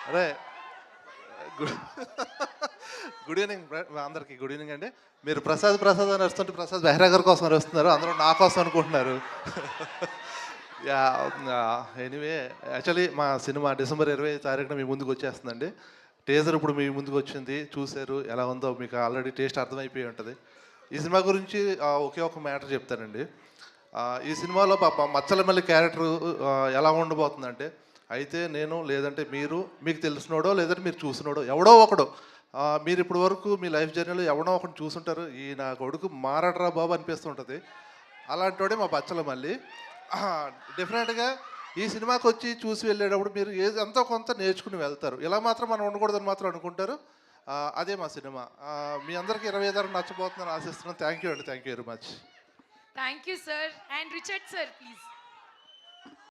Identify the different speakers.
Speaker 1: అదే good good evening అందరికి good evening అండి. మీరు ప్రసాద్ ప్రసాద్ అని వస్తుంటే ప్రసాద్ బెహ్రా గారి కోసం అని వస్తున్నారు, అందరూ నా కోసం అనుకుంటున్నారు. యా ఎనీవే, యాక్చువల్లీ మా సినిమా డిసెంబర్ 25 తారీఖున మీ ముందుకు వచ్చేస్తుందండి. టీజర్ ఇప్పుడు మీ ముందుకు వచ్చింది, చూశారు. ఎలా ఉందో మీకు ఆల్రెడీ టేస్ట్ అర్థమైపోయి ఉంటుంది. ఈ సినిమా గురించి ఒకే ఒక మ్యాటర్ చెప్తానండి. ఈ సినిమాలో పాప మచ్చలమల్లి క్యారెక్టర్ ఎలా ఉండబోతుందంటే, అయితే నేను లేదంటే మీరు, మీకు తెలిసినోడో లేదంటే మీరు చూసినోడో ఎవడో ఒకడు, మీరు ఇప్పటి వరకు మీ లైఫ్ జర్నీలో ఎవడో ఒకటి చూసుంటారు. ఈ నా కొడుకు మారడరా బాబు అనిపిస్తుంటుంది. అలాంటోడే మా బచ్చలమల్లి. డెఫినెట్గా ఈ సినిమాకి వచ్చి చూసి వెళ్ళేటప్పుడు మీరు ఏది ఎంతో కొంత నేర్చుకుని వెళ్తారు. ఇలా మాత్రం మనం ఉండకూడదని మాత్రం అనుకుంటారు. అదే మా సినిమా. మీ అందరికీ 25 నచ్చబోతుందని ఆశిస్తున్నాను. థ్యాంక్ యూ అండి, thank you very much.
Speaker 2: Thank you sir. And Richard sir please.